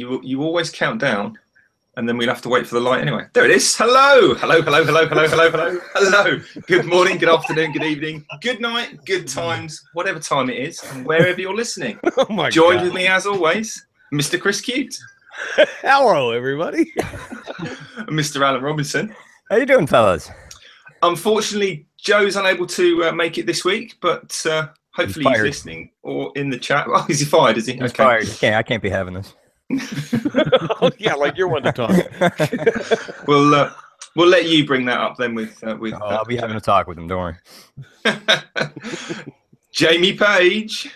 You always count down, and then we'll have to wait for the light anyway. There it is. Hello. Hello, hello, hello, hello, hello, hello, hello. Good morning, good afternoon, good evening, good night, good times, whatever time it is, and wherever you're listening. Oh my Joined God. with me, as always, Mr. Chris Cute. Hello, everybody. And Mr. Alan Robinson. How you doing, fellas? Unfortunately, Joe's unable to make it this week, but hopefully he's listening or in the chat. Oh, is he fired, is he? He's fired. I can't be having this. Oh, yeah, like you're one to talk. We'll let you bring that up then with I'll be having a talk with him, don't worry. Jamie Page.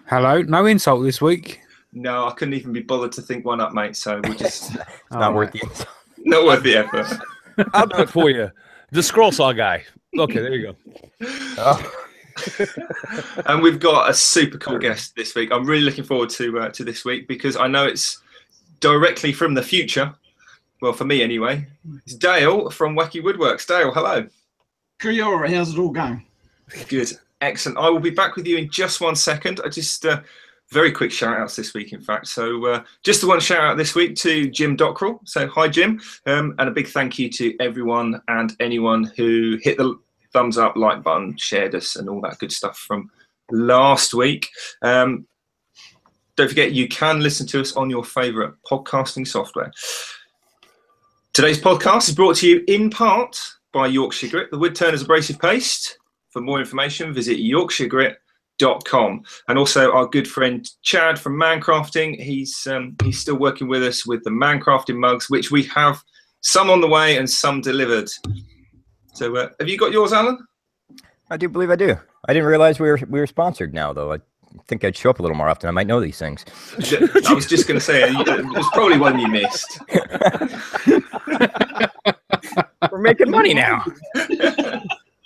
Hello. No insult this week. No, I couldn't even be bothered to think one up, mate, so we'll just... It's not worth the insult. Not worth the effort. I'll do it for you. The scroll saw guy. Okay, there you go. Oh. And we've got a super cool guest this week. I'm really looking forward to this week because I know it's directly from the future. Well, for me anyway. It's Dale from Wacky Wood Works. Dale, hello. You're all right. How's it all going? Good. Excellent. I will be back with you in just 1 second. I just... very quick shout outs this week, in fact. So just the one shout out this week to Jim Dockrell. So hi, Jim. And a big thank you to everyone and anyone who hit the thumbs up, like button, shared us and all that good stuff from last week. Don't forget, you can listen to us on your favourite podcasting software. Today's podcast is brought to you in part by Yorkshire Grit, the wood turner's abrasive paste. For more information, visit YorkshireGrit.com. And also our good friend Chad from Mancrafting. He's still working with us with the Mancrafting mugs, which we have some on the way and some delivered. So have you got yours, Alan? I do believe I do. I didn't realize we were sponsored now, though. I think I'd show up a little more often. I might know these things. I was just going to say, it was probably one you missed. We're making money now.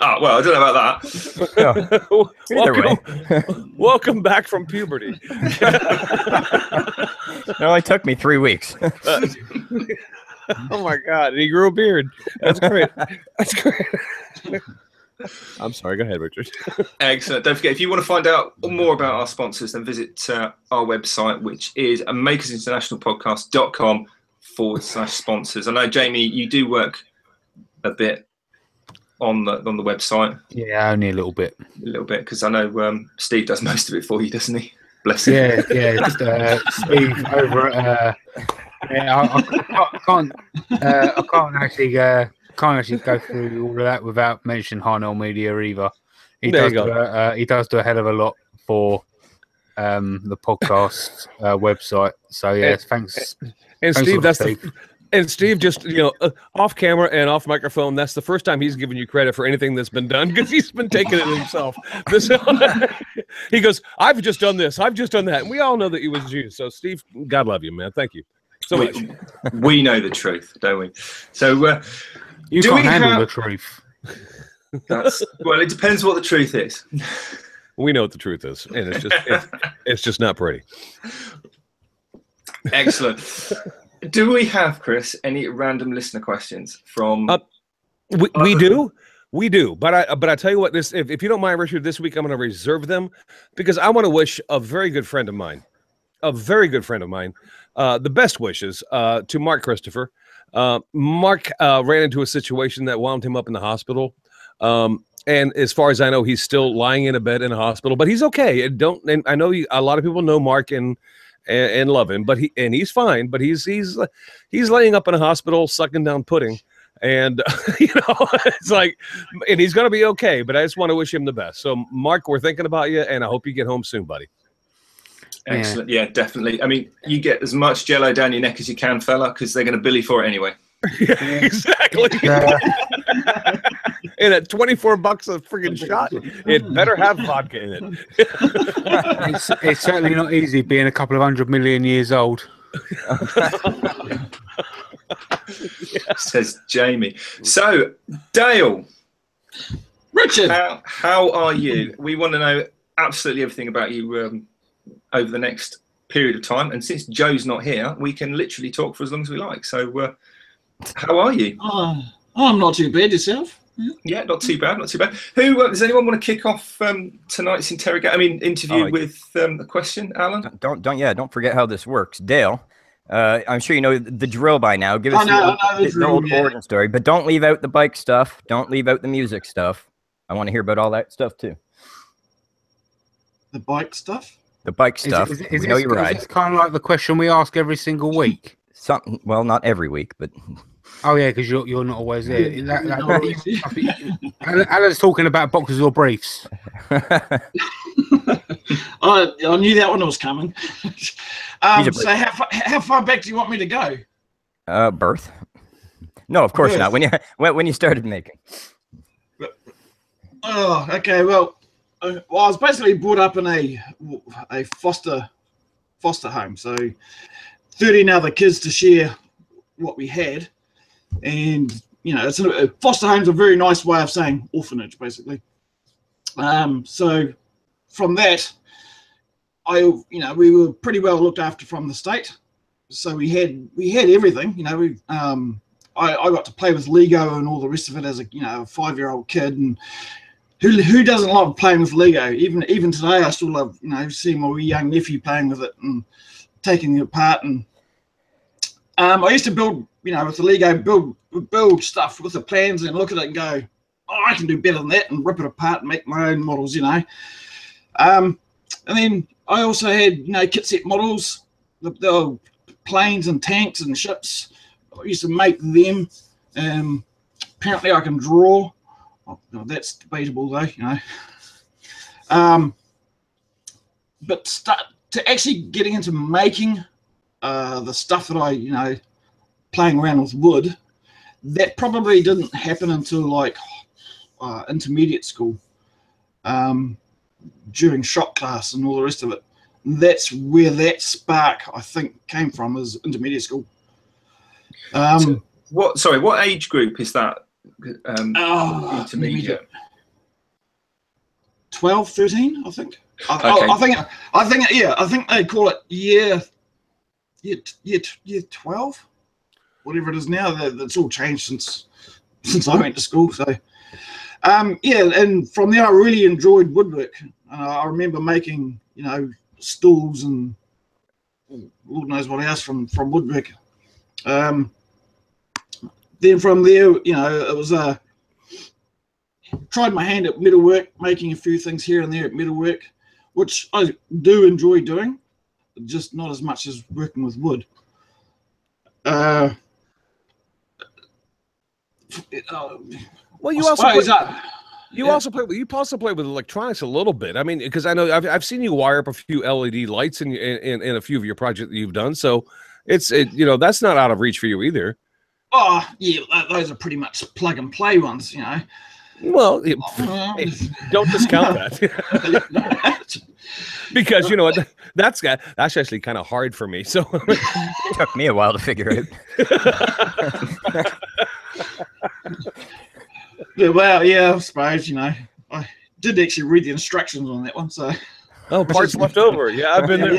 Oh, well, I don't know about that. Welcome back from puberty. It only took me 3 weeks. Oh, my God. He grew a beard. That's great. That's great. I'm sorry. Go ahead, Richard. Excellent. Don't forget, if you want to find out more about our sponsors, then visit our website, which is makersinternationalpodcast.com/sponsors. I know, Jamie, you do work a bit on the website. Yeah, only a little bit. A little bit, because I know Steve does most of it for you, doesn't he? Bless him. Yeah. Just Steve over at. I can't actually go through all of that without mentioning Harnell Media either. He does do a hell of a lot for the podcast website. So yeah, thanks. And Steve, And Steve, just off camera and off microphone, that's the first time he's given you credit for anything that's been done because he's been taking it himself. He goes, "I've just done this, I've just done that," and we all know that he was you. So, Steve, God love you, man. Thank you so much. We know the truth, don't we? So, you can't handle the truth. Well, it depends what the truth is. We know what the truth is, and it's just not pretty. Excellent. Do we have, Chris, any random listener questions from? We do, but I tell you what, if you don't mind, Richard, this week I'm going to reserve them because I want to wish a very good friend of mine, the best wishes to Mark Christopher. Mark ran into a situation that wound him up in the hospital, and as far as I know, he's still lying in a bed in a hospital, but he's okay. And I know a lot of people know Mark and love him, but he's fine. But he's laying up in a hospital, sucking down pudding, and it's like, and he's gonna be okay. But I just want to wish him the best. So, Mark, we're thinking about you, and I hope you get home soon, buddy. Excellent. Yeah, definitely. I mean, you get as much Jello down your neck as you can, fella, because they're going to bill you for it anyway. Yeah, exactly. And at $24 a friggin' shot, it better have vodka in it. It's certainly not easy being a couple of 100 million years old. Says Jamie. So, Dale. Richard. How are you? We want to know absolutely everything about you over the next period of time. And since Joe's not here, we can literally talk for as long as we like. So, how are you? I'm not too bad. Yourself? Yeah, not too bad, not too bad. Who does anyone want to kick off tonight's interview with a question, Alan? Don't forget how this works. Dale, I'm sure you know the drill by now. Give I us know the the drill, old yeah. origin story, but don't leave out the bike stuff. Don't leave out the music stuff. I want to hear about all that stuff too. The bike stuff. The bike stuff. We know you ride. Is this kind of like the question we ask every single week? Something. Well, not every week, but Oh yeah, because you're not always there. Not always. Alan's talking about boxers or briefs. I knew that one was coming. a So how far back do you want me to go? birth. No, of course Birth. not. When you started making. Oh, okay. Well, I was basically brought up in a foster home, so 13 other kids to share what we had, and it's a foster home's a very nice way of saying orphanage, basically. So from that, we were pretty well looked after from the state, so we had everything. I got to play with Lego and all the rest of it as a 5-year-old kid, and who doesn't love playing with Lego? Even today, I still love seeing my wee young nephew playing with it and taking it apart. And I used to build with the Lego, build stuff with the plans and look at it and go, oh, I can do better than that, and rip it apart and make my own models. And then I also had kit set models, the planes and tanks and ships. I used to make them. Apparently, I can draw. Oh, no, that's debatable, though. But to actually getting into making the stuff that I playing around with wood, that probably didn't happen until like intermediate school, during shop class and all the rest of it. That's where that spark, I think, came from, is intermediate school. So what age group is that? Intermediate. 12, 13, I think. Okay. I think they call it year 12, whatever it is now. That's all changed since I went to school. So and from there I really enjoyed woodwork. I remember making stools and Lord knows what else from woodwork. Then from there, it was tried my hand at metalwork, making a few things here and there at metalwork, which I do enjoy doing, but just not as much as working with wood. Well, you also play with electronics a little bit. I mean, because I know I've seen you wire up a few LED lights in a few of your projects that you've done. So that's not out of reach for you either. Oh yeah, those are pretty much plug and play ones, Well, don't discount that. Because that's actually kind of hard for me. So it took me a while to figure out. I suppose I did actually read the instructions on that one. So parts left over. Yeah, I've been there.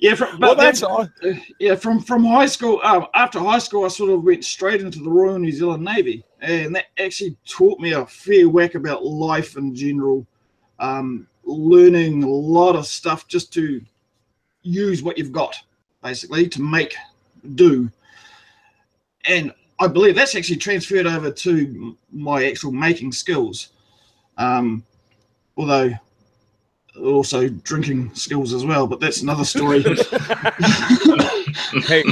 From high school. After high school, I sort of went straight into the Royal New Zealand Navy, and that actually taught me a fair whack about life in general. Learning a lot of stuff just to use what you've got, basically, to make do. And I believe that's actually transferred over to my actual making skills. Although also drinking skills as well, but that's another story. hey,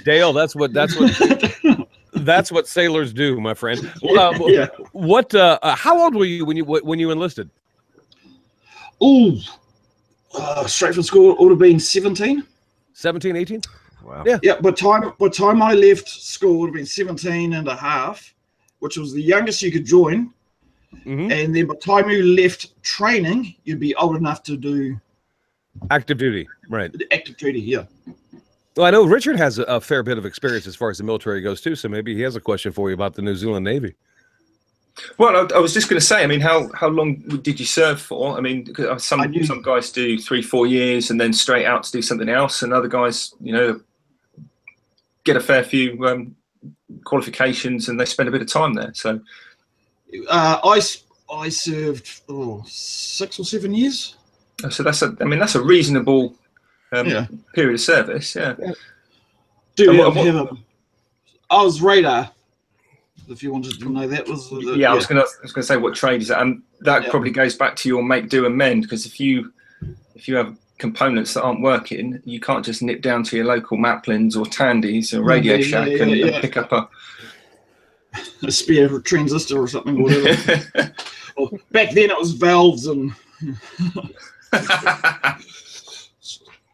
Dale, that's what sailors do, my friend. Yeah. How old were you when you enlisted? Straight from school, it would have been 17. 17, 18? Wow. Yeah, by time I left school, it would have been 17 and a half, which was the youngest you could join. Mm-hmm. And then by the time you left training, you'd be old enough to do active duty, right? Active duty, yeah. Well, I know Richard has a fair bit of experience as far as the military goes too, so maybe he has a question for you about the New Zealand Navy. Well, I was just going to say, I mean, how long did you serve for? I mean, some guys do 3-4 years and then straight out to do something else, and other guys, get a fair qualifications and they spend a bit of time there. So I I served 6 or 7 years. So that's a reasonable period of service. Yeah. I was radar. If you wanted to know, that was I was gonna say, what trade is that? And that probably goes back to your make, do, and mend, because if you have components that aren't working, you can't just nip down to your local Maplins or Tandys or Radio Shack and pick up a spare transistor or something, or whatever. Well, back then it was valves and.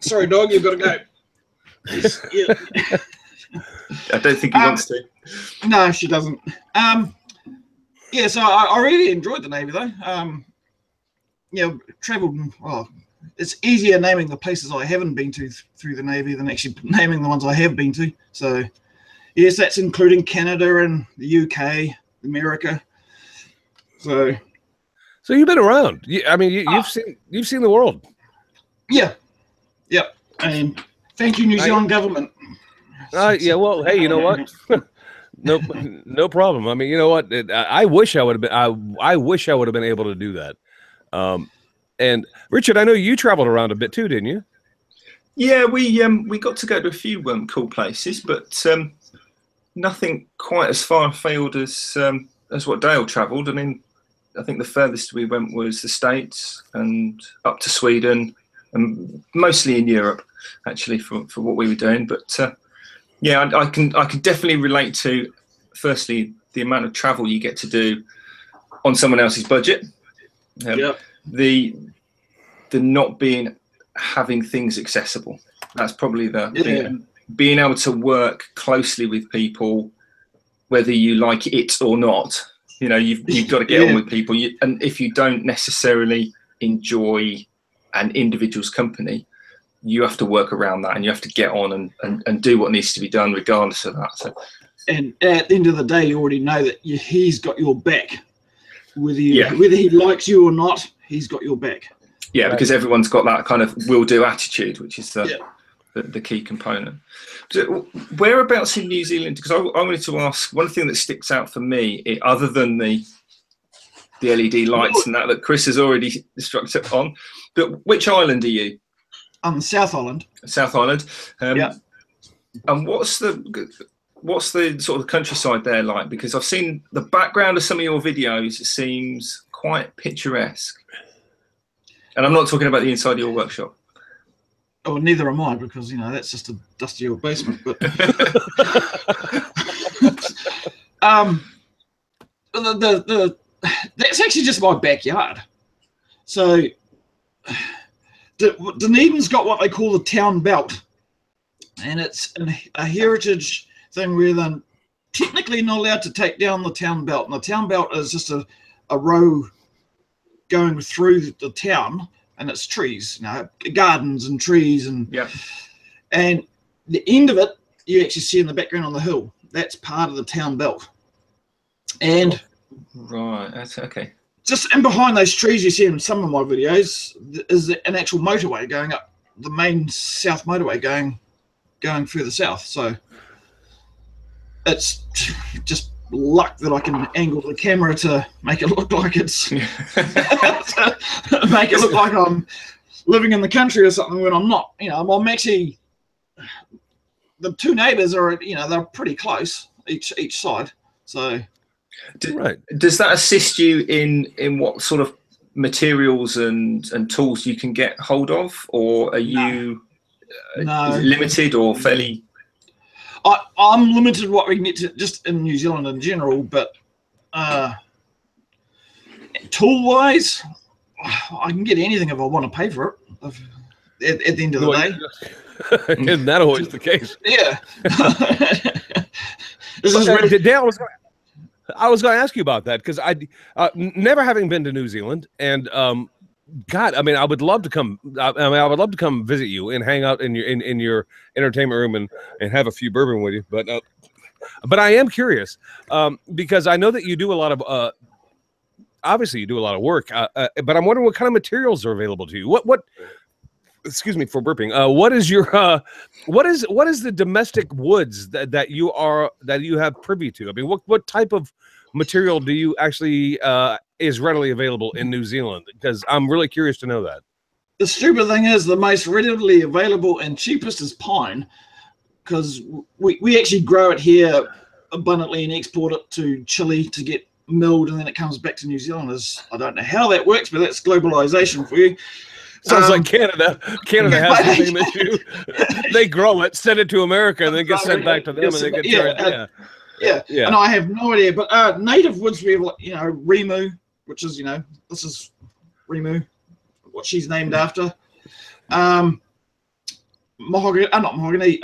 Sorry, dog, you've got to go. Yeah. I don't think he wants to. No, she doesn't. Yeah, so I really enjoyed the Navy, though. Travelled. Well, it's easier naming the places I haven't been to through the Navy than actually naming the ones I have been to. So, yes, that's including Canada and the UK, America. So you've been around. You've seen the world. Yeah. Yep. And thank you, New Zealand government. Yeah. Well, hey, you know what? No problem. I mean, you know what? I wish I would have been. I wish I would have been able to do that. And Richard, I know you traveled around a bit too, didn't you? Yeah, we got to go to a few cool places, but nothing quite as far afield as what Dale travelled. I mean, I think the furthest we went was the States and up to Sweden, and mostly in Europe, actually, for what we were doing. But I can definitely relate to, firstly, the amount of travel you get to do on someone else's budget. The not having things accessible. That's probably being able to work closely with people, whether you like it or not. You know, you've got to get on with people, and if you don't necessarily enjoy an individual's company, you have to work around that, and you have to get on and do what needs to be done regardless of that. So, and at the end of the day, you already know that he's got your back, whether he likes you or not. He's got your back. Yeah, because everyone's got that kind of will-do attitude, which is the key component. So whereabouts in New Zealand? Because I wanted to ask, one thing that sticks out for me, other than the LED lights and that Chris has already struck up on, but which island are you? On South Island. South Island. And what's the sort of countryside there like? Because I've seen the background of some of your videos. It seems quite picturesque. And I'm not talking about the inside of your workshop. Oh, neither am I, because that's just a dusty old basement. But that's actually just my backyard. So Dunedin's got what they call the town belt, and it's a heritage thing where they're technically not allowed to take down the town belt, and the town belt is just a row going through the town, and it's trees, gardens and trees, and the end of it you actually see in the background on the hill. That's part of the town belt, and right, that's okay. Just in behind those trees you see in some of my videos is an actual motorway going up, the main south motorway going further south. So it's just luck that I can angle the camera to make it look like it's make it look like I'm living in the country or something when I'm not. I'm actually, the two neighbors are they're pretty close each side. So does that assist you in what sort of materials and tools you can get hold of, or are you limited or fairly? I'm limited what we can get to just in New Zealand in general, but tool-wise, I can get anything if I want to pay for it. At the end of the day, isn't that always the case? Yeah. I was going to ask you about that, because I never having been to New Zealand, and God, I mean, I would love to come. I would love to come visit you and hang out in your entertainment room and have a few bourbon with you. But I am curious because I know that you do a lot of obviously you do a lot of work. But I'm wondering what kind of materials are available to you. What? Excuse me for burping. What is your what is the domestic woods that you have privy to? I mean, what type of material do you actually is readily available in New Zealand? Because I'm really curious to know that. The stupid thing is the most readily available and cheapest is pine, because we actually grow it here abundantly and export it to Chile to get milled, and then it comes back to New Zealand. I don't know how that works, but that's globalization for you. Sounds like Canada. Canada has the same issue. They grow it, send it to America, and then get sent back to them, and they get charged. Yeah. And I have no idea. But native woods, we have, Rimu, which is, this is Rimu, what she's named after. Mahogany, not mahogany,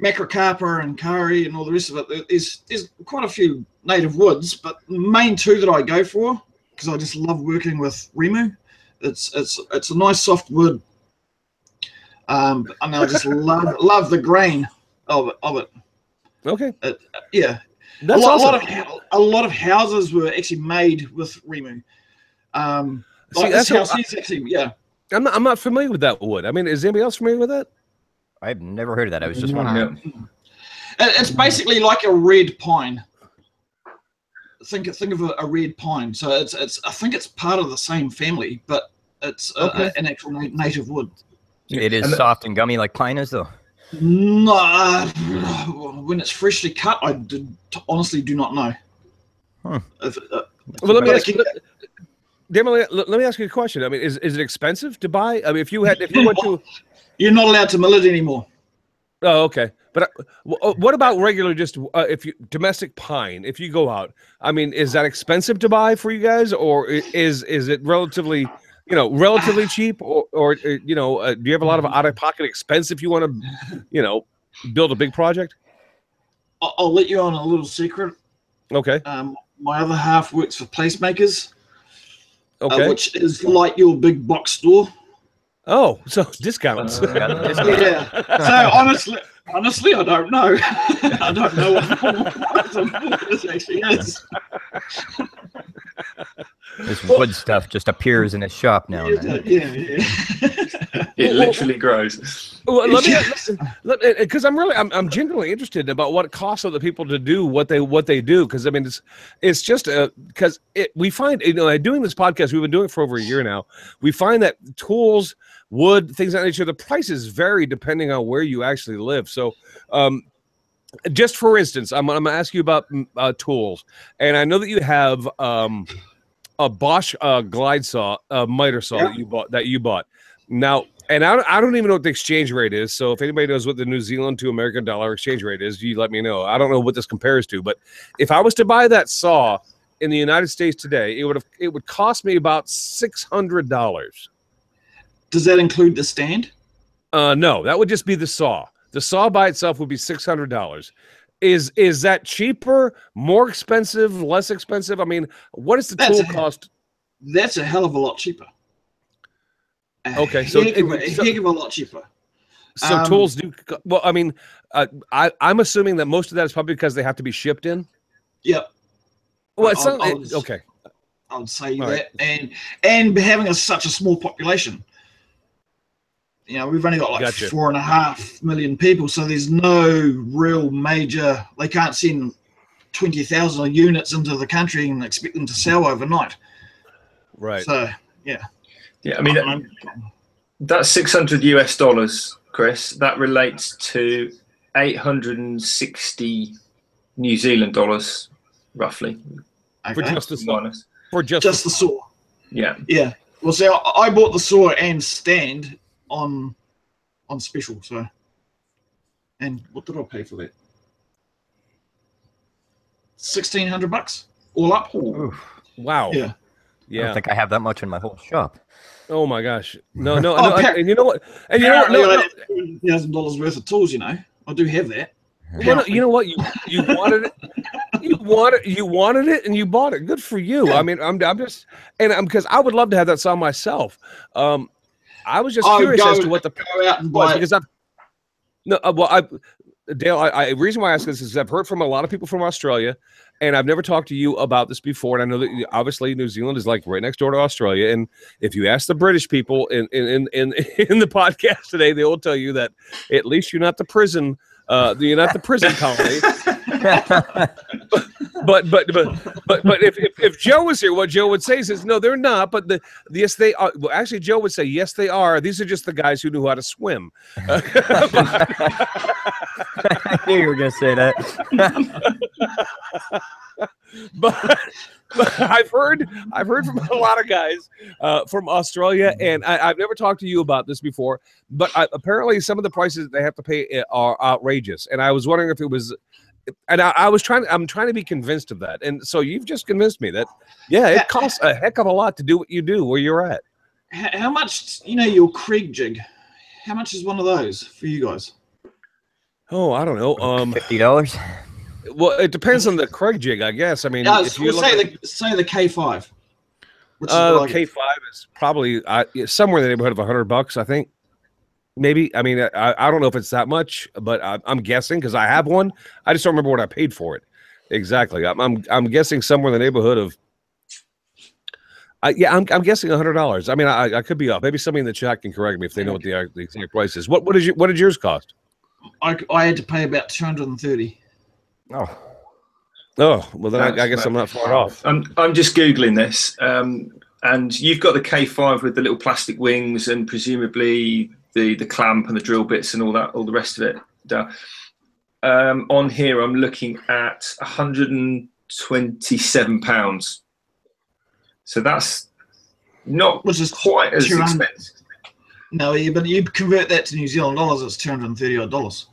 macrocarpa and kari and all the rest of it. There's quite a few native woods, but the main two that I go for, because I just love working with Rimu. It's a nice soft wood, and I just love the grain of it. Okay. That's awesome. A lot of houses were actually made with Rimu. I'm not familiar with that wood. I mean, is anybody else familiar with that? I've never heard of that. I was just wondering. It's basically like a red pine. Think of a red pine. So it's I think it's part of the same family, but it's an actual native wood. It is soft and gummy like pine is, though. No, when it's freshly cut, honestly do not know. Well, let me ask you a question. I mean, is it expensive to buy? I mean, if you went to, you're not allowed to mill it anymore. Oh, okay. But what about regular, just if you domestic pine? If you go out, I mean, is that expensive to buy for you guys, or is it relatively cheap, or do you have a lot of out of pocket expense if you want to, build a big project? I'll let you on a little secret. Okay. My other half works for Placemakers, which is like your big box store. Oh, so discounts. Yeah. So honestly, I don't know. I don't know what this actually is. This wood stuff just appears in his shop now. Yeah. It literally grows. Well, because I'm genuinely interested about what it costs other people to do what they do. Because I mean, it's just because we find doing this podcast, we've been doing it for over a year now. We find that tools, wood, things of that nature, the prices vary depending on where you actually live. So, just for instance, I'm going to ask you about tools, and I know that you have a Bosch glide saw, miter saw that you bought. Now, and I don't even know what the exchange rate is. So if anybody knows what the New Zealand to American dollar exchange rate is, you let me know. I don't know what this compares to, but if I was to buy that saw in the United States today, it would cost me about $600. Does that include the stand? No, that would just be the saw. The saw by itself would be $600. Is that cheaper, more expensive, less expensive? I mean, what is the tool cost? That's a hell of a lot cheaper. Okay, so heck of a lot cheaper. So tools do well. I mean, I'm assuming that most of that is probably because they have to be shipped in. Yep. Well, it's okay. I would say that, right. and having such a small population. We've only got 4.5 million people, so there's no real major. They can't send 20,000 units into the country and expect them to sell overnight. Right. So yeah. Yeah, I mean that's $600 Chris. That relates to 860 New Zealand dollars, roughly. Okay. For just the saw. Just the saw. Yeah. Yeah. Well, see, I bought the saw and stand on special. So, and what did I pay for that? $1,600 all up. Oof. Wow. Yeah. I don't think I have that much in my whole shop. Oh my gosh! No. And you know what? And $1,000 worth of tools. I do have that. Well, you know what? You wanted it. You wanted it, and you bought it. Good for you. Yeah. I mean, I'm just, and because I would love to have that saw myself. I was just curious as to what the go out and buy because Dale, the reason why I ask this is I've heard from a lot of people from Australia, and I've never talked to you about this before. And I know that obviously New Zealand is like right next door to Australia. And if you ask the British people in the podcast today, they will tell you that at least you're not the prison. You're not the prison colony. But if Joe was here, what Joe would say is no, they're not. But yes, they are. Well, actually, Joe would say yes, they are. These are just the guys who knew how to swim. I knew you were going to say that. but I've heard from a lot of guys from Australia, and I've never talked to you about this before, but apparently some of the prices they have to pay are outrageous. And I was wondering if it was, and I'm trying to be convinced of that. And so you've just convinced me that, yeah, it costs a heck of a lot to do what you do where you're at. How much, your Krieg jig, how much is one of those for you guys? Oh, I don't know. $50. Well, it depends on the Krieg jig, I guess. I mean, if you say the K5. Which is K5 is probably somewhere in the neighborhood of $100, I think. Maybe. I mean, I don't know if it's that much, but I'm guessing because I have one. I just don't remember what I paid for it exactly. I'm guessing somewhere in the neighborhood of. I'm guessing $100. I mean, I could be off. Maybe somebody in the chat can correct me if they know what the exact price is. What did yours cost? I had to pay about $230. Oh, well, then I guess I'm not far off. I'm just Googling this, and you've got the K5 with the little plastic wings and presumably the clamp and the drill bits and all the rest of it. On here, I'm looking at £127. So that's not which is quite as expensive. No, but you convert that to New Zealand dollars, it's $230.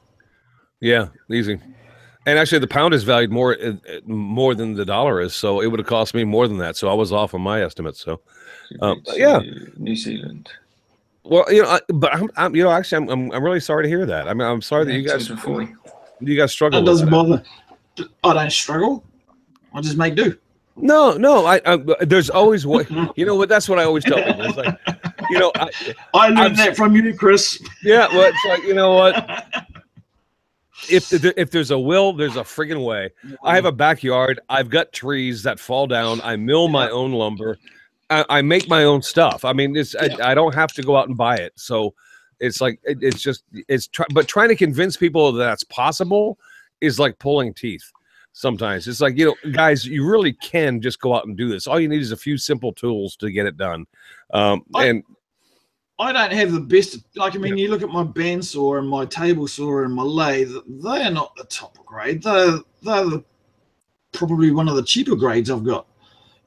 Yeah, easy. And actually, the pound is valued more than the dollar is, so it would have cost me more than that. So I was off on my estimate. So, yeah, New Zealand. Well, but I'm actually, I'm really sorry to hear that. I mean, I'm sorry that you guys struggle. That doesn't bother. I don't struggle. I just make do. No, there's always what what. That's what I always tell people. It's like, I learned that from you, Chris. Yeah, well, it's like what. If there's a will, there's a friggin' way. I have a backyard. I've got trees that fall down. I mill my own lumber. I make my own stuff. I mean, I don't have to go out and buy it. So it's like but trying to convince people that that's possible is like pulling teeth. Sometimes it's like, guys, you really can just go out and do this. All you need is a few simple tools to get it done. I don't have the best, you look at my bandsaw and my table saw and my lathe, they are not the top grade. They're probably one of the cheaper grades I've got.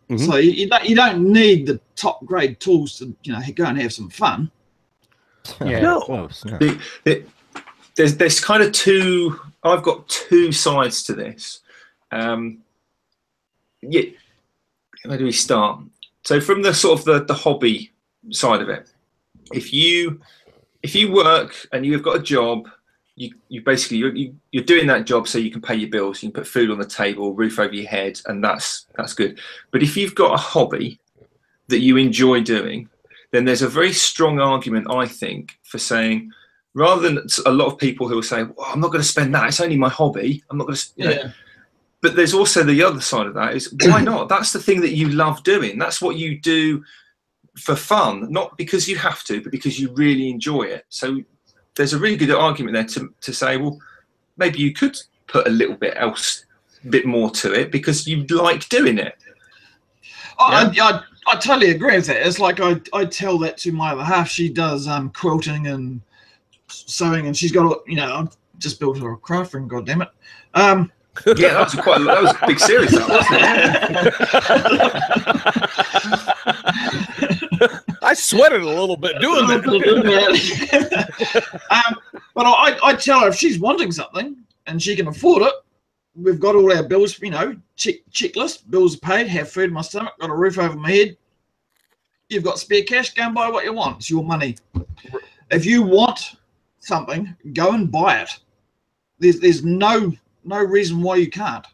Mm-hmm. So you don't need the top grade tools to, go and have some fun. Yeah. No. There's kind of I've got two sides to this. Where do we start? So from the sort of the hobby side of it, if you work and you've got a job, you basically you're doing that job so you can pay your bills, you can put food on the table, roof over your head, and that's good. But if you've got a hobby that you enjoy doing, then there's a very strong argument, I think, for saying, rather than a lot of people who will say, well, I'm not going to spend that, it's only my hobby, I'm not going to But there's also the other side of that is, why not? That's the thing that you love doing. That's what you do for fun, not because you have to, but because you really enjoy it. So there's a really good argument there to say, well, maybe you could put a little bit more to it because you like doing it. I totally agree with that. It's like I tell that to my other half. She does quilting and sewing, and she's got I've just built her a craft room. God damn it. Yeah, that was a big series, that wasn't it? I sweated a little bit doing that. But I tell her if she's wanting something and she can afford it, we've got all our bills, checklist, bills are paid, have food in my stomach, got a roof over my head. You've got spare cash, go and buy what you want. It's your money. If you want something, go and buy it. There's no reason why you can't.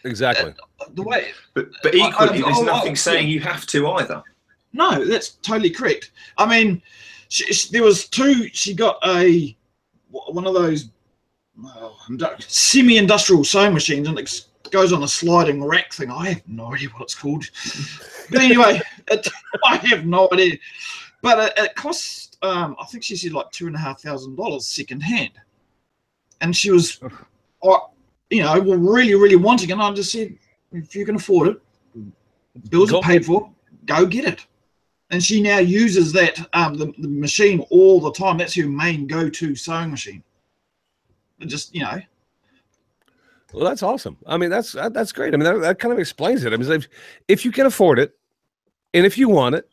Exactly. But equally, there's nothing saying you have to either. No, that's totally correct. I mean, there was two. She got one of those semi-industrial sewing machines, and it goes on a sliding rack thing. I have no idea what it's called. But anyway, I have no idea. But it costs, I think she said like $2,500 second hand. And she was, you know, were really wanting it. And I just said, if you can afford it, bills are paid for, go get it. And she now uses that the machine all the time. That's her main go-to sewing machine. It just, you know. Well, that's awesome. I mean, that's great. I mean, that kind of explains it. I mean, if you can afford it, and if you want it,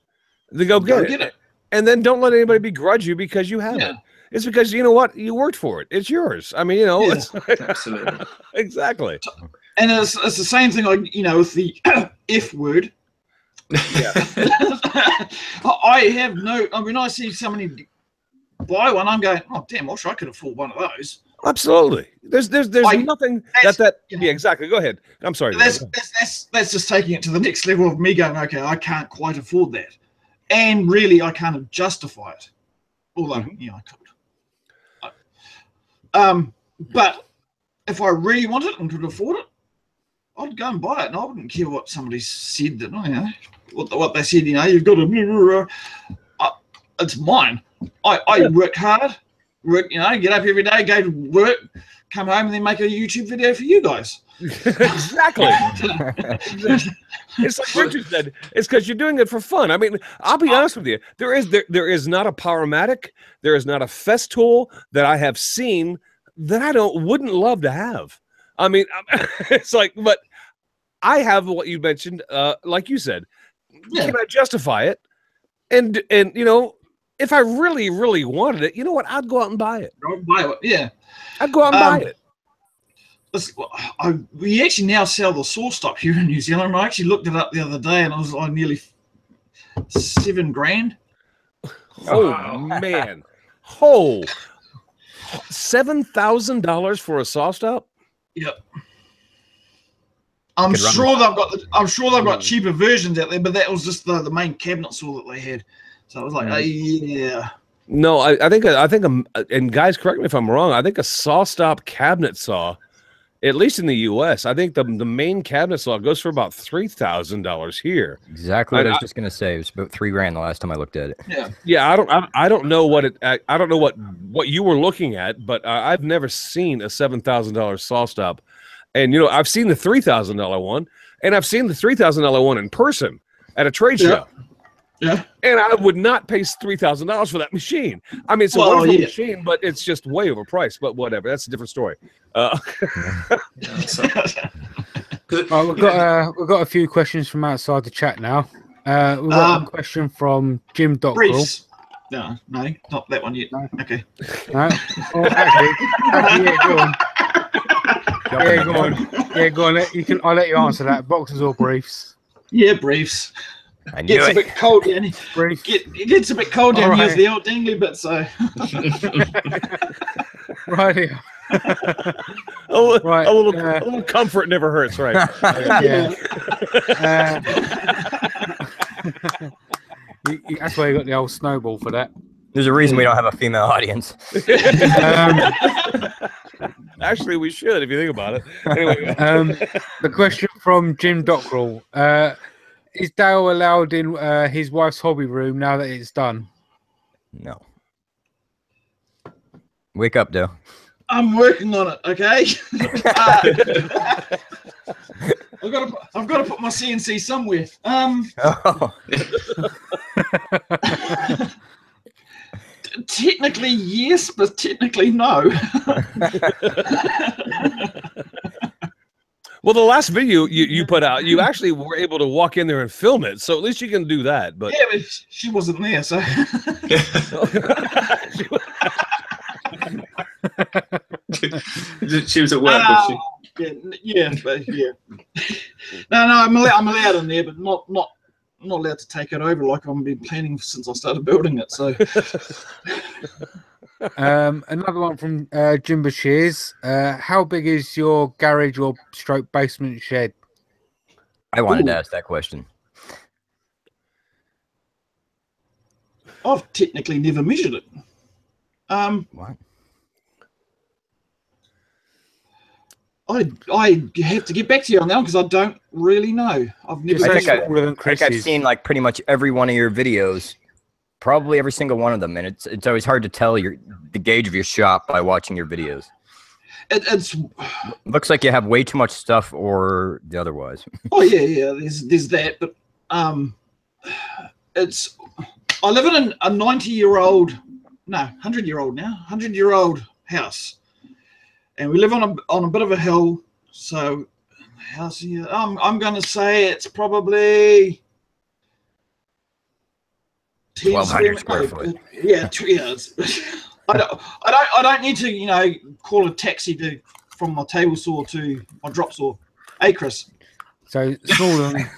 then go get it. And then don't let anybody begrudge you because you have it. It's because, you know what, you worked for it. It's yours. I mean, you know, Absolutely. Exactly. And it's the same thing, like, you know, with the F word. Yeah. I have no. I mean, I see somebody buy one. I'm going, oh damn! I wish I could afford one of those. Absolutely. There's nothing that. You know, yeah, exactly. Go ahead. I'm sorry. That's just taking it to the next level of me going, okay, I can't quite afford that, and really, I can't justify it. Although, you know, I could. But if I really wanted it and could afford it, I'd go and buy it, and I wouldn't care what somebody said. That, you know, what they said. You know, you've got to. It's mine. I work hard. You know, get up every day, go to work, come home, and then make a YouTube video for you guys. Exactly. It's like Richard said. It's because you're doing it for fun. I mean, I'll be honest with you. There is not a Powermatic. There is not a Festool that I have seen that I wouldn't love to have. I mean, it's like, but I have what you mentioned, like you said. Yeah. Can I justify it? And you know, if I really wanted it, you know what? I'd go out and buy it. I'd buy it. Yeah, I'd go out and buy it. We actually now sell the saw stop here in New Zealand. I actually looked it up the other day, and it was like nearly $7,000. Oh man! Oh, $7,000 for a saw stop? Yep. I'm sure they've got cheaper versions out there, but that was just the main cabinet saw that they had. So I was like, yeah. No, I think and guys, correct me if I'm wrong. I think a saw stop cabinet saw, at least in the U.S., I think the main cabinet saw goes for about $3,000 here. Exactly what I was just gonna say. It was about $3,000 the last time I looked at it. Yeah. Yeah. I don't know what you were looking at, but I've never seen a $7,000 saw stop. And, you know, I've seen the $3,000 one, and I've seen the $3,000 one in person at a trade show. Yeah. And I would not pay $3,000 for that machine. I mean, it's a wonderful machine, but it's just way overpriced. But whatever, that's a different story. We've got a few questions from outside the chat now. We've got a question from Jim Dockrell. Briefs. No, not that one yet. No. Okay. No. Oh, actually, yeah, go on. Yeah, go on. Yeah, go on. I'll let you answer that. Boxers or briefs? Yeah, briefs. I knew It's a bit cold down here. It gets a bit cold down here, the old dingly bit, so. Right here. A little comfort never hurts, right? Yeah. That's why you got the old snowball for that. There's a reason we don't have a female audience. Actually, we should, if you think about it. Anyway. The question from Jim Dockrell. Is Dale allowed in his wife's hobby room now that it's done? No. Wake up, Dale. I'm working on it, okay? I've got to put my CNC somewhere. Technically yes, but technically no. Well, the last video you put out, you actually were able to walk in there and film it, so at least you can do that. But yeah, but she wasn't there, so. She was at work, was she? Yeah. No, I'm allowed in there, but not allowed to take it over like I've been planning since I started building it. So. Another one from Jim Bashirs. How big is your garage or stroke basement shed? I wanted to ask that question. I've technically never measured it. What? I have to get back to you on that one because I don't really know. I've never. I think I've seen like pretty much every one of your videos, probably every single one of them, and it's always hard to tell the gauge of your shop by watching your videos. it's Looks like you have way too much stuff, or the otherwise. oh yeah. There's that, but it's I live in a 90-year-old, no, 100-year-old now, 100-year-old house, and we live on a bit of a hill. So house here, I'm going to say it's probably 1,200 square foot. Yeah, I don't need to, call a taxi from my table saw to my drop saw. Hey, Chris. So smaller than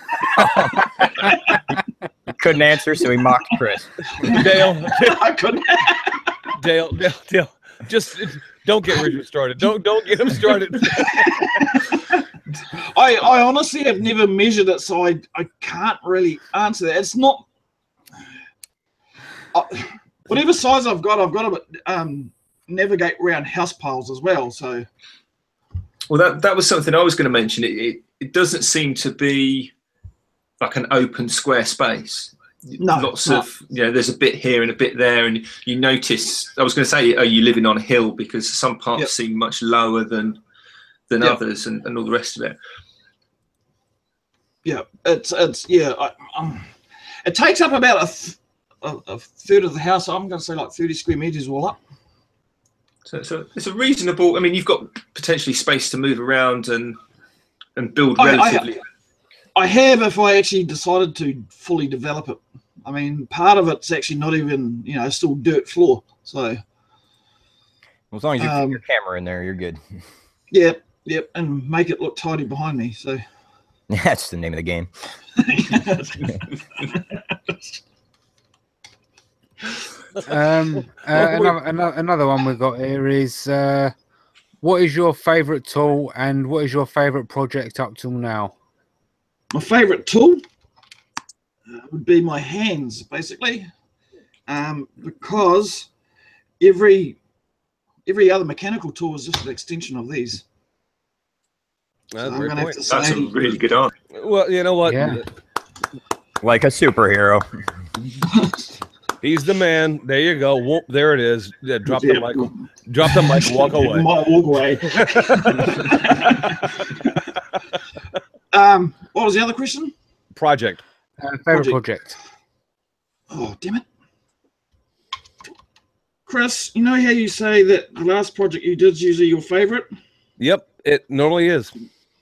He couldn't answer, so he mocked Chris. Dale, I couldn't. Dale, just don't get Richard started. Don't get him started. I honestly have never measured it, so I can't really answer that. It's not whatever size I've got to navigate around house piles as well. So, well, that was something I was going to mention. It doesn't seem to be like an open square space. No, Lots of there's a bit here and a bit there, and you notice. I was going to say, are you living on a hill, because some parts seem much lower than others, and all the rest of it. Yeah, it takes up about a third of the house. I'm going to say like 30 square meters all up. So it's a reasonable. I mean, you've got potentially space to move around and build relatively. I have, if I actually decided to fully develop it. I mean, part of it's actually not even, still dirt floor. So, well, as long as you keep your camera in there, you're good. Yep, and make it look tidy behind me. So that's the name of the game. Another one we've got here is what is your favorite tool and what is your favorite project up till now? My favorite tool would be my hands, basically, because every other mechanical tool is just an extension of these. That's So That's a really good answer. Well, you know what? Yeah. Like a superhero. He's the man. There you go. Whoop, there it is. Yeah, drop the mic. Drop the mic. Walk away. Might walk away. What was the other question? Project. Favorite project. Oh, damn it. Chris, you know how you say that the last project you did is usually your favorite? Yep, it normally is.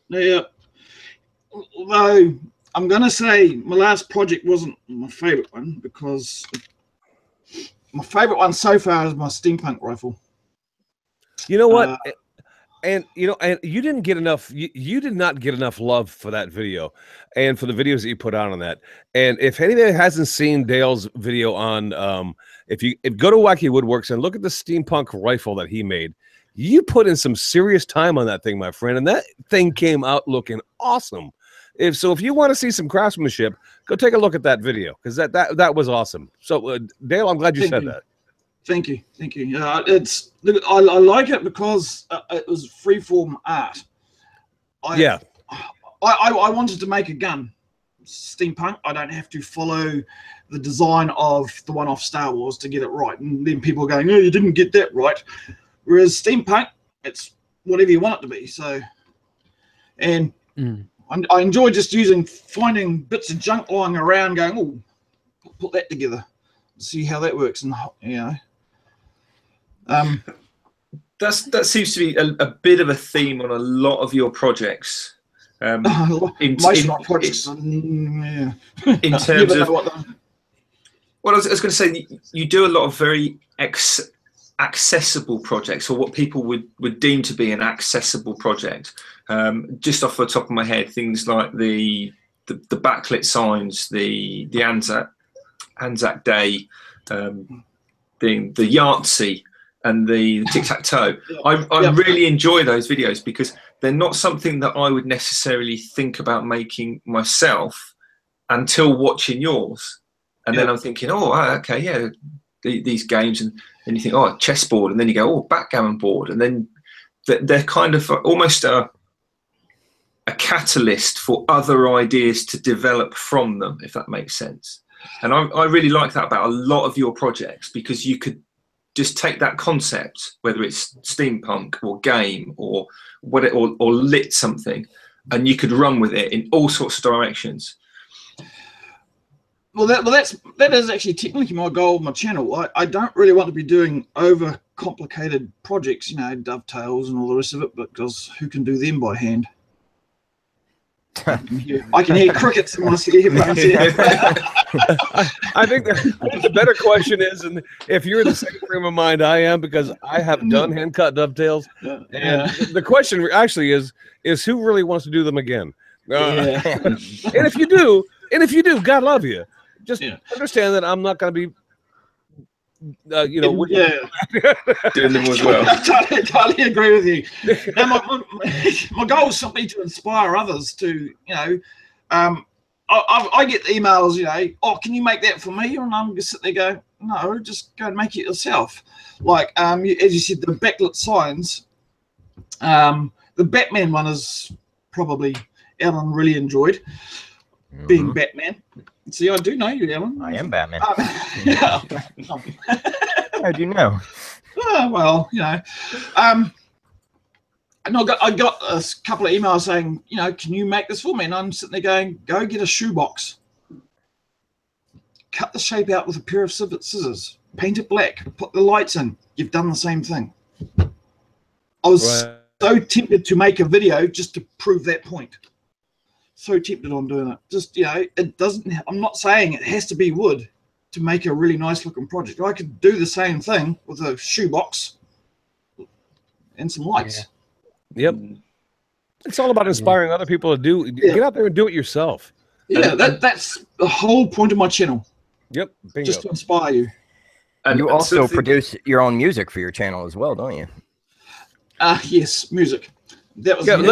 Yeah. Although I'm going to say my last project wasn't my favorite one, because my favorite one so far is my steampunk rifle. You know what? And you didn't get enough. You did not get enough love for that video, and for the videos that you put out on that. And if anybody hasn't seen Dale's video on, if go to Wacky Wood Works and look at the steampunk rifle that he made, you put in some serious time on that thing, my friend, and that thing came out looking awesome. If you want to see some craftsmanship, go take a look at that video, because that was awesome. So Dale, I'm glad you said that. Thank you. I like it because it was freeform art. I wanted to make a gun, steampunk. I don't have to follow the design of the one off Star Wars to get it right, and then people are going, "Oh, you didn't get that right." Whereas steampunk, it's whatever you want it to be. So, and I enjoy just finding bits of junk lying around, going, "Oh, put that together, see how that works," and that seems to be a bit of a theme on a lot of your projects. Most of my projects, in terms of, well, I was going to say, you do a lot of very accessible projects, or what people would deem to be an accessible project. Just off the top of my head, things like the backlit signs, the Anzac Day, the Yahtzee, and the tic-tac-toe. I really enjoy those videos, because they're not something that I would necessarily think about making myself until watching yours. And then I'm thinking, oh, okay, yeah, these games, and you think, oh, chessboard, and then you go, oh, backgammon board, and then they're kind of almost a catalyst for other ideas to develop from them, if that makes sense. And I really like that about a lot of your projects, because you could just take that concept, whether it's steampunk or game or what it, or lit something, and you could run with it in all sorts of directions. Well, that is actually technically my goal of my channel. I don't really want to be doing over complicated projects, you know, dovetails and all the rest of it, because who can do them by hand? I can hear crickets in my headphones. I think the better question is, and if you're in the same frame of mind I am, because I have done hand cut dovetails, and the question actually is who really wants to do them again? And if you do, God love you. Just understand that I'm not going to be, doing them as well. I totally agree with you. Now, my goal is simply to inspire others to, you know, I get emails, you know, oh, can you make that for me? And I'm just sitting there going, no, just go and make it yourself. Like, as you said, the backlit signs, the Batman one is probably Alan really enjoyed, being Batman. See, I do know you, Alan. I am Batman. Yeah. How do you know? Well, you know, and I got a couple of emails saying, you know, can you make this for me? And I'm sitting there going, go get a shoebox, cut the shape out with a pair of scissors, paint it black, put the lights in. You've done the same thing. I was so tempted to make a video just to prove that point. So tempted on doing it. Just, you know, it doesn't, I'm not saying it has to be wood to make a really nice looking project. I could do the same thing with a shoebox and some lights. Yep. It's all about inspiring other people to get out there and do it yourself. Yeah, that's the whole point of my channel. Yep. Bingo. Just to inspire you. And you also produce your own music for your channel as well, don't you? Yes, music. That was and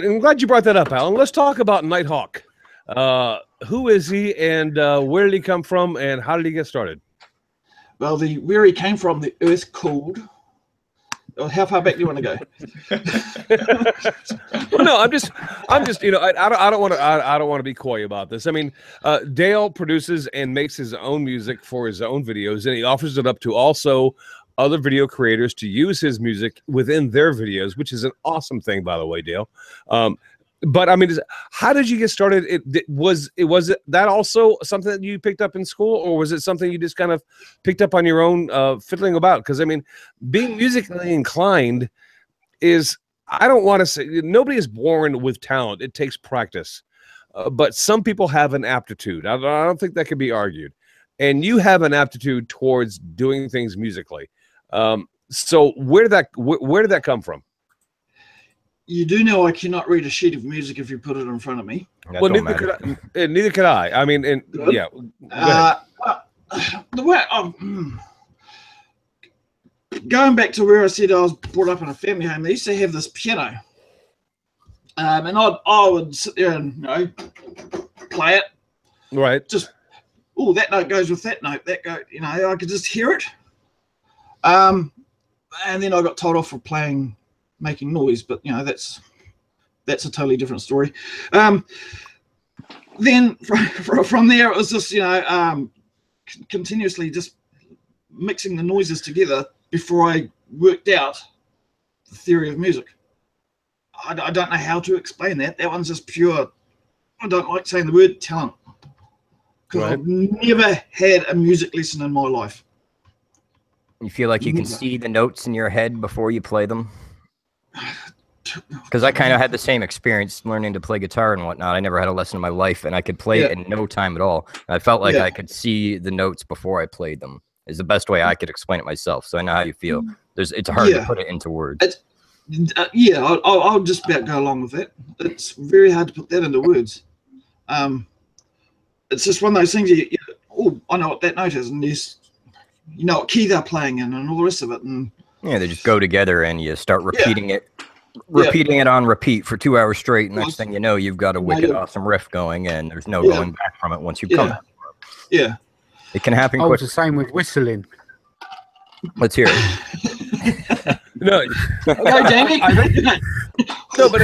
I'm glad you brought that up, Alan. Let's talk about Nighthawk. Who is he, and where did he come from, and how did he get started? Well, where he came from, the earth cooled. How far back do you want to go? Well, no, I'm just, you know, I don't want to be coy about this. I mean, Dale produces and makes his own music for his own videos, and he offers it up to also other video creators to use his music within their videos, which is an awesome thing, by the way, Dale. But I mean, how did you get started? Was that also something that you picked up in school, or was it something you just kind of picked up on your own, fiddling about? Because I mean, being musically inclined is, I don't want to say, nobody is born with talent. It takes practice. But some people have an aptitude. I don't think that can be argued. And you have an aptitude towards doing things musically. So where did that come from? You do know I cannot read a sheet of music if you put it in front of me. Well, neither could I. I mean, and yeah. The way going back to where I said I was brought up in a family home, they used to have this piano, and I would sit there and, you know, play it. Right. Just, oh, that note goes with that note. That go, you know, I could just hear it. And then I got told off for making noise, but you know, that's a totally different story. Then from there, it was just, you know, continuously just mixing the noises together before I worked out the theory of music. I don't know how to explain that. That one's just pure, I don't like saying the word, talent. Because I've never had a music lesson in my life. You feel like you can see the notes in your head before you play them? Because I kind of had the same experience learning to play guitar and whatnot. I never had a lesson in my life, and I could play it in no time at all. I felt like I could see the notes before I played them. Is the best way I could explain it myself. So I know how you feel. It's hard to put it into words. I'll just about go along with that. It's very hard to put that into words. It's just one of those things. Oh, I know what that note is, and you know what key they're playing in, and all the rest of it. And yeah, they just go together, and you start repeating it. Repeating it on repeat for 2 hours straight. Next thing you know, you've got a wicked awesome riff going, and there's no going back from it once you come. Yeah, it can happen. Oh, it's the same with whistling. Let's hear it. No, Jamie. No, but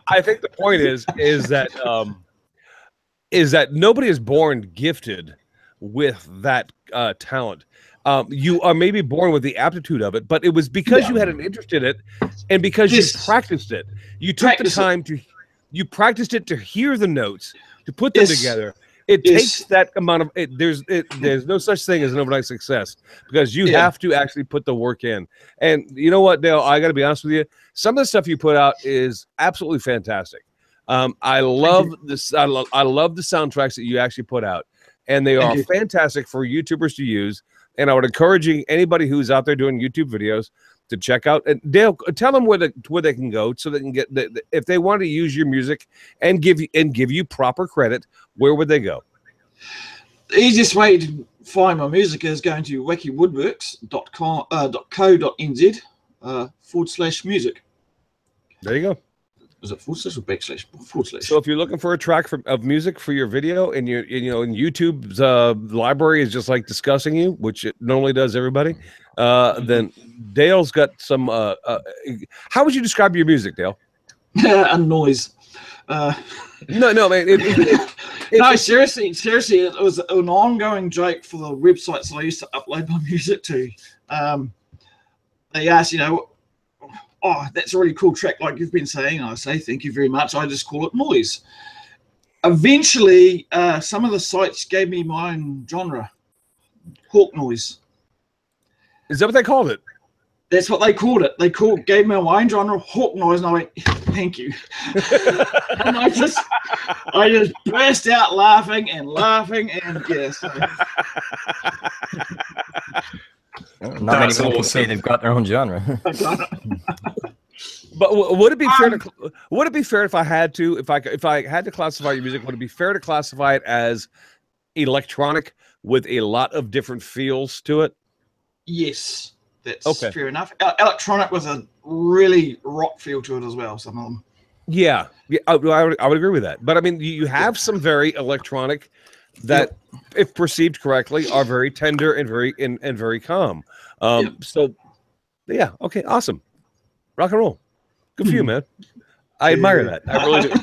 I think the point is that is that nobody is born gifted with that talent. You are maybe born with the aptitude of it, but it was because you had an interest in it, and because you practiced it. You took the time you practiced it to hear the notes, to put them together. It takes that amount of there's no such thing as an overnight success, because you have to actually put the work in. And you know what, Dale, I got to be honest with you. Some of the stuff you put out is absolutely fantastic. I love this. I love the soundtracks that you actually put out, and they are fantastic for YouTubers to use. And I would encourage anybody who's out there doing YouTube videos to check out. And Dale, tell them where they can go so they can get if they want to use your music and give you proper credit. Where would they go? The easiest way to find my music is going to wackywoodworks.co.nz /music. There you go. Is it / or /? So if you're looking for a track of music for your video, and and YouTube's library is just like discussing you, which it normally does everybody, then Dale's got some. How would you describe your music, Dale? A noise. No, man. No, seriously, it was an ongoing joke for the websites that I used to upload my music to. They asked, oh, that's a really cool track, like you've been saying. I say, thank you very much. I just call it noise. Eventually, some of the sites gave me my own genre, hawk noise. Is that what they called it? That's what they called it. Gave me my own genre, hawk noise, and I went, thank you. And I just burst out laughing, and yes. Not many people can say they've got their own genre. But would it be fair if I had to classify your music? Would it be fair to classify it as electronic with a lot of different feels to it? Yes, that's fair enough. Electronic with a really rock feel to it as well. Some of them. Yeah, I would agree with that. But I mean, you have some very electronic that, if perceived correctly, are very tender and very calm. So, yeah, okay, awesome, rock and roll. Good for you, man. I admire that. I really do.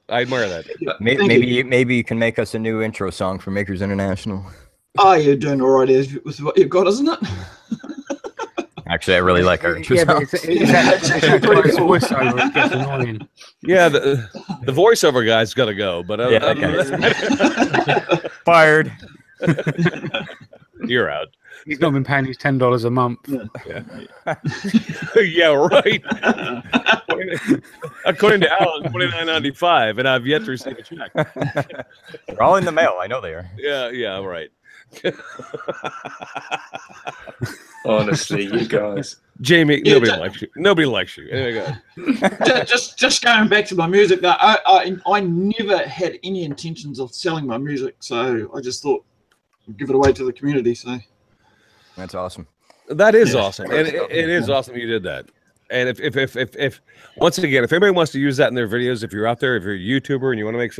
I admire that. Maybe you can make us a new intro song for Makers International. Oh, you're doing all right with what you've got, isn't it? Actually, I really like our intro song. Voiceover gets annoying. Yeah, the voiceover guy's got to go. But fired. You're out. He's not been paying his $10 a month. Yeah, right. According to Alan, $29.95, and I've yet to receive a check. They're all in the mail. I know they are. Yeah, right. Honestly, you guys. Jamie, nobody likes you. Nobody likes you. Anyway, go. just going back to my music, though, I never had any intentions of selling my music, so I just thought I'd give it away to the community. So that's awesome. That is awesome, and it is awesome you did that. And if once again, if anybody wants to use that in their videos, if you're out there, if you're a YouTuber and you want to make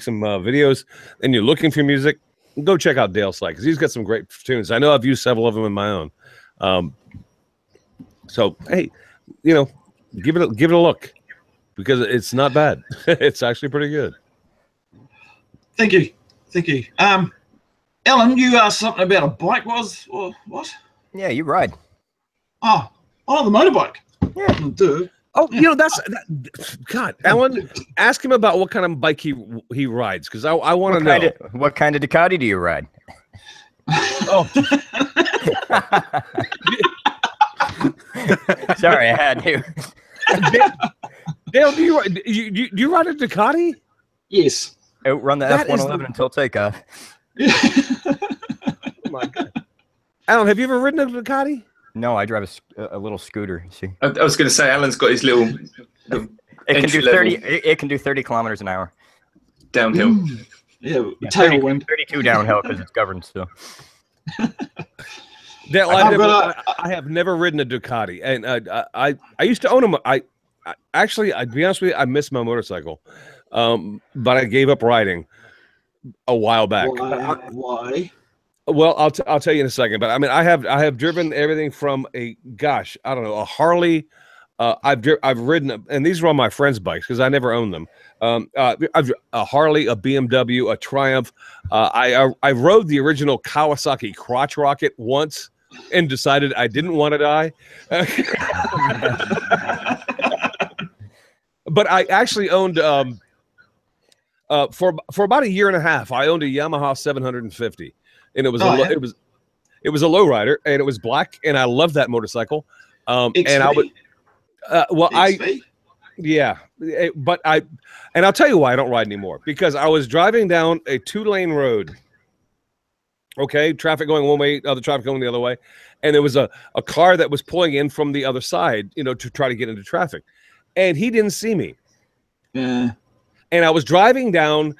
some videos, and you're looking for music, go check out Dale's site because he's got some great tunes. I know I've used several of them in my own. So hey, give it a look because it's not bad. It's actually pretty good. Thank you. Ellen, you asked something about a bike. What? Yeah, you ride. Oh, the motorbike. Yeah. Duh. Oh, God, Alan, ask him about what kind of bike he rides because I want to know. What kind of Ducati do you ride? Oh. Sorry, I had to. Dale, do you ride a Ducati? Yes. Outrun the F-111 until takeoff. Oh my God. Alan, have you ever ridden a Ducati? No, I drive a little scooter. See, I was going to say Alan's got his little. It can do 30. It can do 30 kilometers an hour. Downhill. Yeah, tailwind. 32 downhill because it's governed still. Dale, I have never ridden a Ducati, and I used to own them. I'd be honest with you, I miss my motorcycle, but I gave up riding a while back. Why? Well, I'll tell you in a second. But I mean, I have driven everything from a Harley, I've ridden, and these were on my friends' bikes because I never owned them. I've a Harley, a BMW, a Triumph. I rode the original Kawasaki crotch rocket once and decided I didn't want to die. But I actually owned for about a year and a half. I owned a Yamaha 750, and it was it was a lowrider, and it was black, and I loved that motorcycle. And I would. But I'll tell you why I don't ride anymore, because I was driving down a 2-lane road. Okay, traffic going one way, other traffic going the other way, and there was a car that was pulling in from the other side, to try to get into traffic, and he didn't see me. Yeah. And I was driving down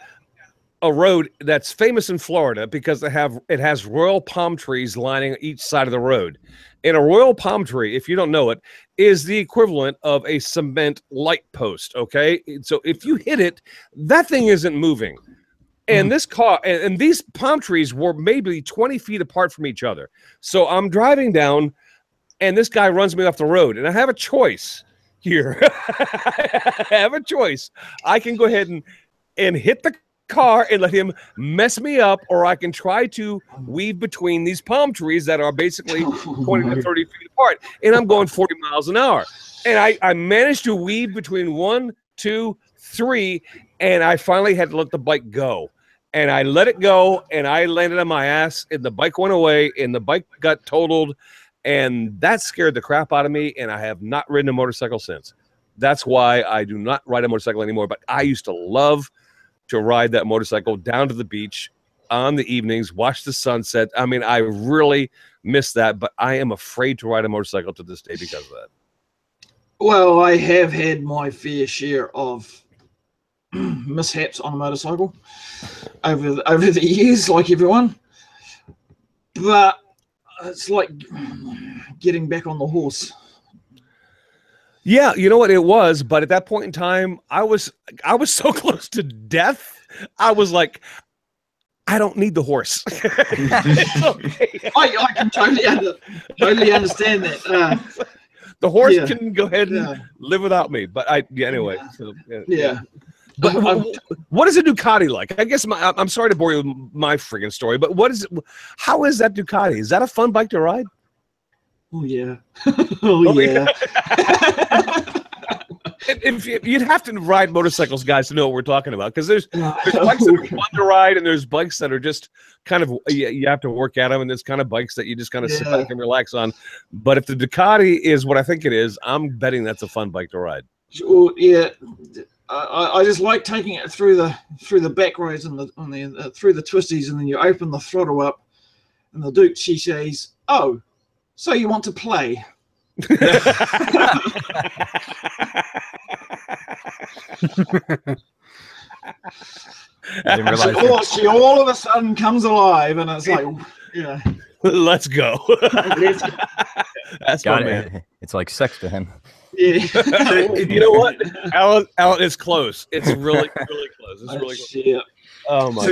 a road that's famous in Florida because it has royal palm trees lining each side of the road. And a royal palm tree, if you don't know it, is the equivalent of a cement light post, okay? So if you hit it, that thing isn't moving. And this car and these palm trees were maybe 20 feet apart from each other. So I'm driving down, and this guy runs me off the road, and I have a choice here. I have a choice. I can go ahead and hit the car and let him mess me up, or I can try to weave between these palm trees that are basically 20 to 30 feet apart, and I'm going 40 miles an hour. And I managed to weave between 1, 2, 3, and I finally had to let the bike go. And I let it go, and I landed on my ass, and the bike went away, and the bike got totaled, and that scared the crap out of me, and I have not ridden a motorcycle since. That's why I do not ride a motorcycle anymore, but I used to love to ride that motorcycle down to the beach on the evenings, watch the sunset. I mean, I really miss that, but I am afraid to ride a motorcycle to this day because of that. Well, I have had my fair share of mishaps on a motorcycle over the years, like everyone. But it's like getting back on the horse. Yeah, you know what it was, but at that point in time, I was so close to death. I was like, I don't need the horse. It's okay. I can totally understand that. The horse can go ahead and live without me. But anyway. So, yeah. But what is a Ducati like? I guess I'm sorry to bore you with my friggin' story, but how is that Ducati? Is that a fun bike to ride? Oh yeah. Oh yeah. You'd have to ride motorcycles, guys, to know what we're talking about, because there's bikes that are fun to ride, and there's bikes that are just kind of you have to work at them, and there's kind of bikes that you just kind of sit back and relax on. But if the Ducati is what I think it is, I'm betting that's a fun bike to ride. Well, yeah. I just like taking it through the back roads and through the twisties, and then you open the throttle up, and the Duke, she says, "Oh, so you want to play?" She all of a sudden comes alive, and it's like, yeah, let's go. That's my man. It's like sex to him. Yeah. You know what, Alan? It's close. It's really, really close. It's really close. Yeah. Oh my! So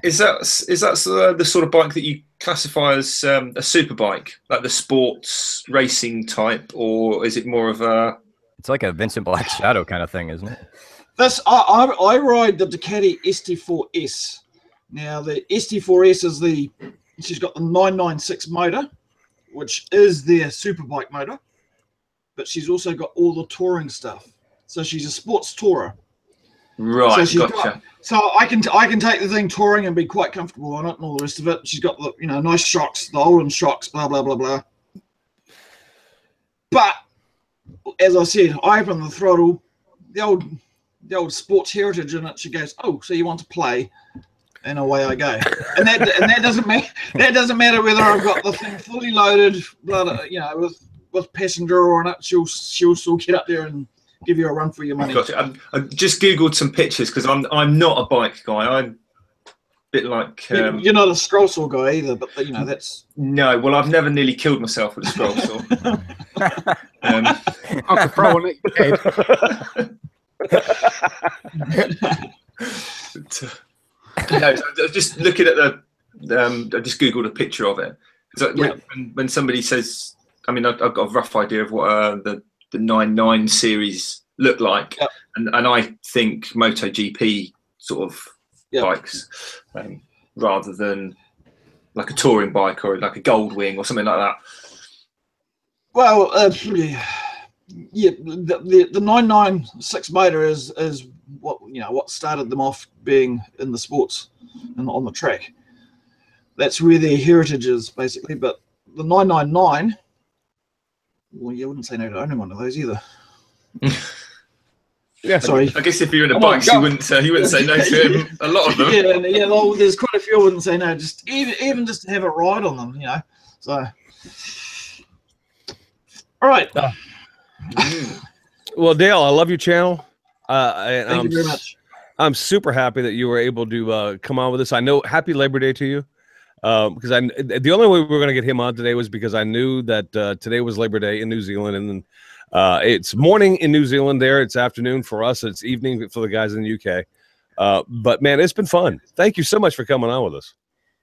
is that the sort of bike that you classify as a super bike, like the sports racing type, or is it more of a? It's like a Vincent Black Shadow kind of thing, isn't it? I ride the Ducati ST4S. Now the ST4S is she's got the 996 motor, which is their super bike motor, but she's also got all the touring stuff. So she's a sports tourer. Right, so gotcha. So I can take the thing touring and be quite comfortable on it and all the rest of it. She's got the nice shocks, the Olin shocks, blah blah blah blah. But as I said, I open the throttle, the old sports heritage in it. She goes, "Oh, so you want to play?" And away I go. And that doesn't matter whether I've got the thing fully loaded, with passenger on it. She'll still get up there and give you a run for your money. Gotcha. I just googled some pictures because I'm not a bike guy. I'm a bit like you're not a scroll saw guy either, but that's no. Well, I've never nearly killed myself with a scroll saw. I could throw one at your head. No, just looking at I just googled a picture of it. So when somebody says, I mean, I've got a rough idea of what the the 99 series look like. Yep. And I think MotoGP sort of bikes rather than like a touring bike or like a Goldwing or something like that. Well, yeah, the 996 motor is what what started them off being in the sports and on the track. That's where their heritage is basically. But the 999, well, you wouldn't say no to owning one of those either. Yeah, sorry. I guess if you're in a bike, you wouldn't say no to him. A lot of them. Yeah. Well, there's quite a few I wouldn't say no. Just even just to have a ride on them, So, all right. Well, Dale, I love your channel. Thank you very much. I'm super happy that you were able to come on with us. I know. Happy Labor Day to you. Because the only way we were going to get him on today was because I knew that today was Labor Day in New Zealand, and it's morning in New Zealand there. It's afternoon for us. It's evening for the guys in the UK. But man, it's been fun. Thank you so much for coming on with us.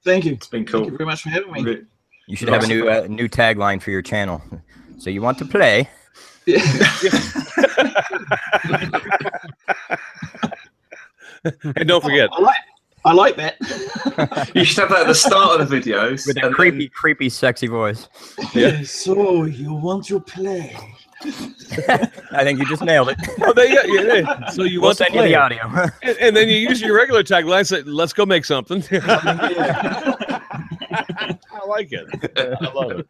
Thank you. It's been cool. Thank you very much for having me. You should have a new tagline for your channel. So you want to play? Yeah. And don't forget. I like that. You should have that at the start of the videos. With that creepy, sexy voice. Yeah. So you want to play? I think you just nailed it. Oh, yeah. So you want to send play you the audio. and then you use your regular tagline. Say, "Let's go make something." I like it. I love it.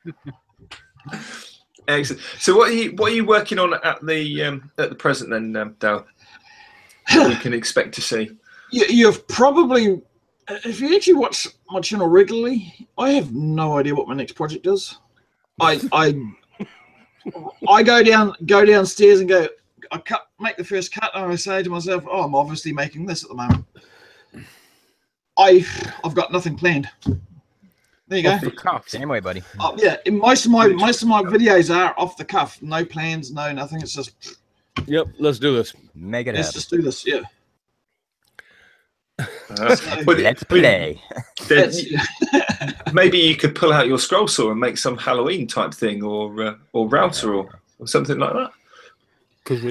Excellent. So what are you working on at the present then, Dale? What we can expect to see? You've probably, if you actually watch my channel regularly, I have no idea what my next project is. I go downstairs and make the first cut, and I say to myself, "Oh, I'm obviously making this at the moment." I've got nothing planned. There you go. Off the cuff. Anyway, buddy. Yeah, most of my videos are off the cuff. No plans, no nothing. It's just. Yep. Let's do this. Make it Let's happen. just do this. Yeah. Let's play. Maybe you could pull out your scroll saw and make some Halloween type thing, or router, or something like that. Because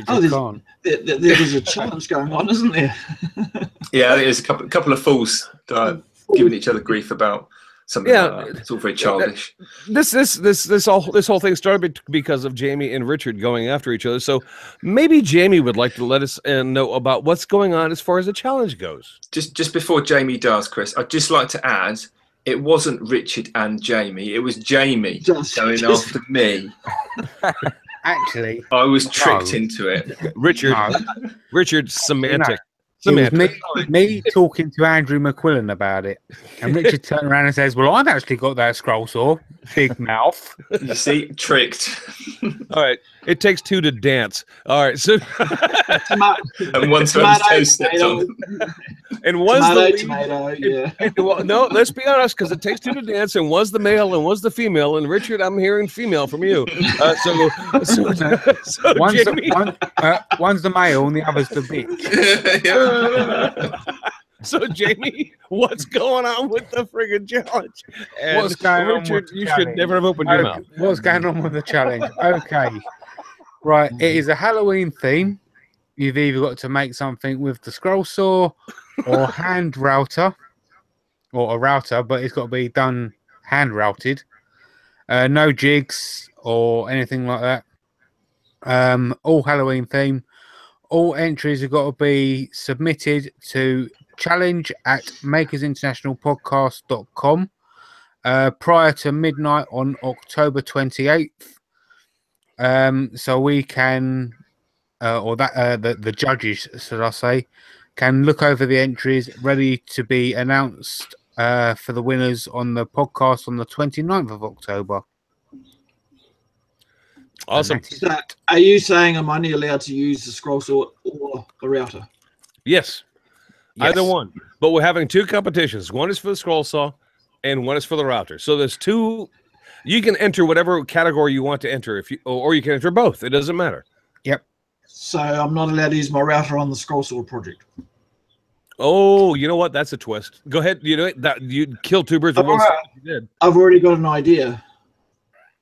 there's a challenge going on, isn't there? Yeah, there's a couple of fools giving each other grief about something. Yeah, like that. It's all very childish. This whole thing started because of Jamie and Richard going after each other. So maybe Jamie would like to let us know about what's going on as far as the challenge goes. Just before Jamie does, Chris, I'd just like to add, it wasn't Richard and Jamie. It was Jamie going after me. Actually, I was tricked into it. Richard, semantic. It was me talking to Andrew McQuillan about it, and Richard turned around and says, "Well, I've actually got that scroll saw, big mouth." You see, tricked. All right, it takes two to dance. All right, so and one's toast on. And one's tomato, yeah. No, let's be honest, because it takes two to dance, and one's the male and one's the female. And Richard, I'm hearing female from you. So one's the male and the other's the bitch. So Jamie, what's going on with the friggin' challenge? And what's going on Richard, with the you challenge? should never have opened your mouth. What's going on with the challenge? Okay, right. It is a Halloween theme. You've either got to make something with the scroll saw or hand router, or a router, but it's got to be done hand routed. No jigs or anything like that. All Halloween theme. All entries have got to be submitted to challenge@makersinternationalpodcast.com prior to midnight on October 28th. So we can, the judges, should I say, can look over the entries ready to be announced for the winners on the podcast on the 29th of October. Awesome. So, are you saying I'm only allowed to use the scroll saw or the router? Yes. Either one. But we're having two competitions. One is for the scroll saw and one is for the router. So there's two. You can enter whatever category you want to enter, or you can enter both. It doesn't matter. Yep. So I'm not allowed to use my router on the scroll saw project. Oh, you know what? That's a twist. Go ahead. You know that you'd kill two birds with one stone if you did. I've already got an idea.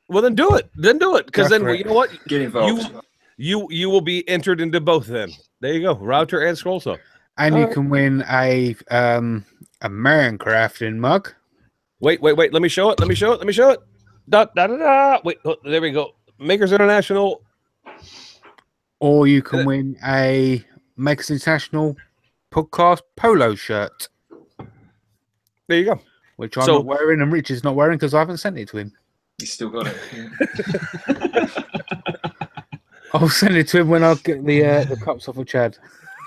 Well, then do it. Then do it. Because then, you know what? Get involved. you will be entered into both. Then there you go, router and scroll saw. And you can win a man crafting mug. Wait. Let me show it. Da, da, da, da. Wait, oh, there we go. Makers International. Or you can win a Makers International podcast polo shirt. There you go. Which I'm not wearing and Rich is not wearing because I haven't sent it to him. You still got it. Yeah. I'll send it to him when I get the cups off of Chad.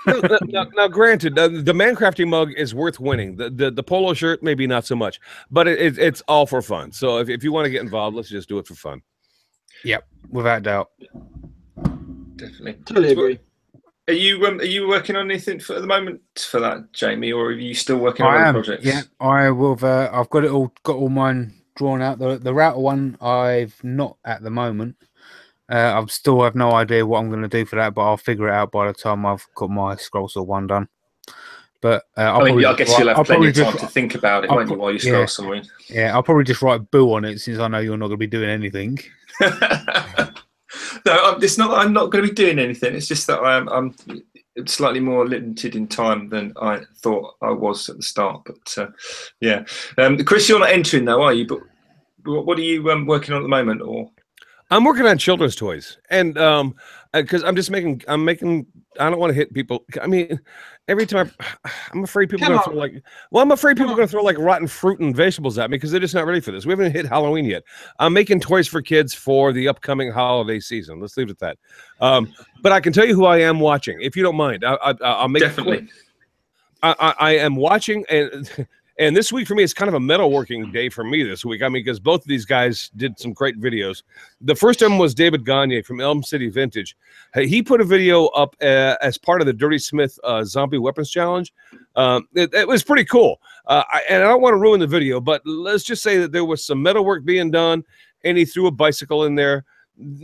Now, granted, the Mancrafting mug is worth winning. The polo shirt, maybe not so much, but it's all for fun. So if you want to get involved, let's just do it for fun. Yep, without doubt. Definitely. Totally agree. Are you working on anything at the moment for that, Jamie, or are you still working on other projects? Yeah, I will. I've got all mine drawn out. The router one I've not at the moment. I still have no idea what I'm going to do for that, but I'll figure it out by the time I've got my scroll saw one done. But I guess you'll have plenty of time to think about it, won't you, while you scroll somewhere? Yeah, I'll probably just write boo on it since I know you're not going to be doing anything. No, it's not that I'm not going to be doing anything. It's just that I'm slightly more limited in time than I thought I was at the start. But yeah, Chris, you're not entering though, are you? But what are you working on at the moment? Or I'm working on children's toys, and because I'm making. I don't want to hit people. I mean, every time I'm afraid people are going to throw I'm afraid people are going to throw like rotten fruit and vegetables at me because they're just not ready for this. We haven't hit Halloween yet. I'm making toys for kids for the upcoming holiday season. Let's leave it at that. But I can tell you who I am watching, if you don't mind. I'll make definitely. I am watching, and this week for me, it's kind of a metalworking day for me this week. I mean, because both of these guys did some great videos. The first one was David Gagne from Elm City Vintage. He put a video up as part of the Dirty Smith Zombie Weapons Challenge. It was pretty cool. And I don't want to ruin the video, but let's just say that there was some metalwork being done, and he threw a bicycle in there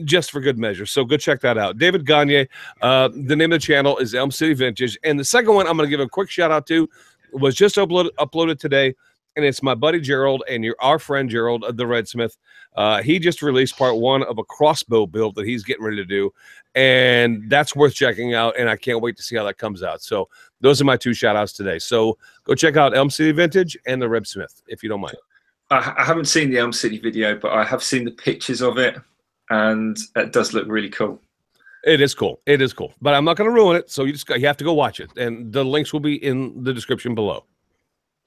just for good measure. So go check that out. David Gagne. The name of the channel is Elm City Vintage. And the second one I'm going to give a quick shout out to was just uploaded today, and it's my buddy Gerald and our friend Gerald, the Redsmith. He just released part 1 of a crossbow build that he's getting ready to do, and that's worth checking out, and I can't wait to see how that comes out. So those are my 2 shout outs today. So go check out Elm City Vintage and the Redsmith, if you don't mind. I haven't seen the Elm City video, but I have seen the pictures of it, and it does look really cool. It is cool. It is cool. But I'm not going to ruin it, so you have to go watch it. And the links will be in the description below.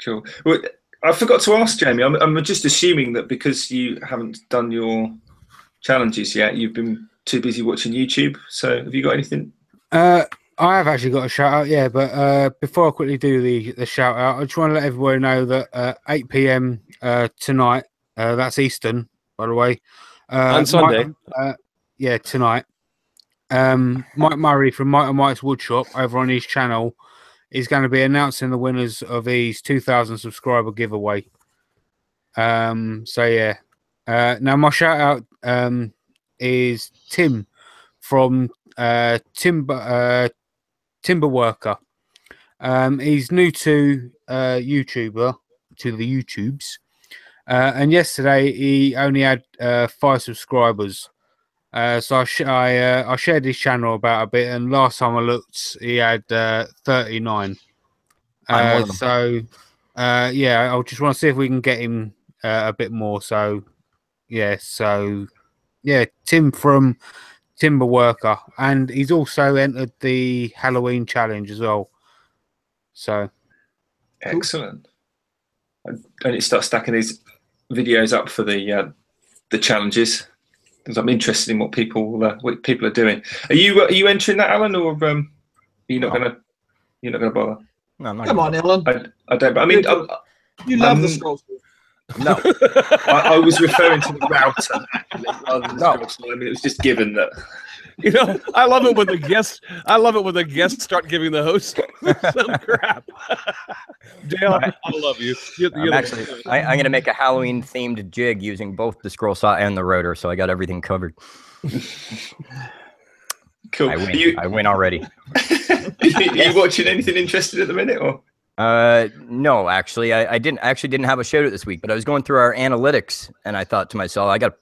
Cool. Well, I forgot to ask, Jamie, I'm just assuming that because you haven't done your challenges yet, you've been too busy watching YouTube. So have you got anything? I have actually got a shout out, yeah. But before I quickly do the shout out, I just want to let everybody know that 8 p.m. Tonight, that's Eastern, by the way. On Sunday. Yeah, tonight. Mike Murray from Mike and Mike's Woodshop over on his channel is going to be announcing the winners of his 2,000 subscriber giveaway. So yeah. Now my shout out is Tim from Timber Worker. He's new to YouTuber, to the YouTubes, and yesterday he only had 5 subscribers. So I shared his channel about a bit, and last time I looked, he had 39. So yeah, I just want to see if we can get him a bit more. So yeah, Tim from Timber Worker, and he's also entered the Halloween challenge as well. So excellent. And it starts stacking these videos up for the challenges. Because I'm interested in what people are doing. Are you entering that, Alan, or are you not gonna bother? No, I'm not. Come on, Alan. I don't. But I mean, you love the scroll. No, I was referring to the router rather than the scroll. I mean, it was just given that. You know, I love it when the guests start giving the host some crap. Dale, I love you. I'm going to make a Halloween themed jig using both the scroll saw and the rotor, so I got everything covered. Cool. I win already. Are you watching anything interesting at the minute, or? No, actually, I didn't have a shout out this week, but I was going through our analytics, and I thought to myself, I got to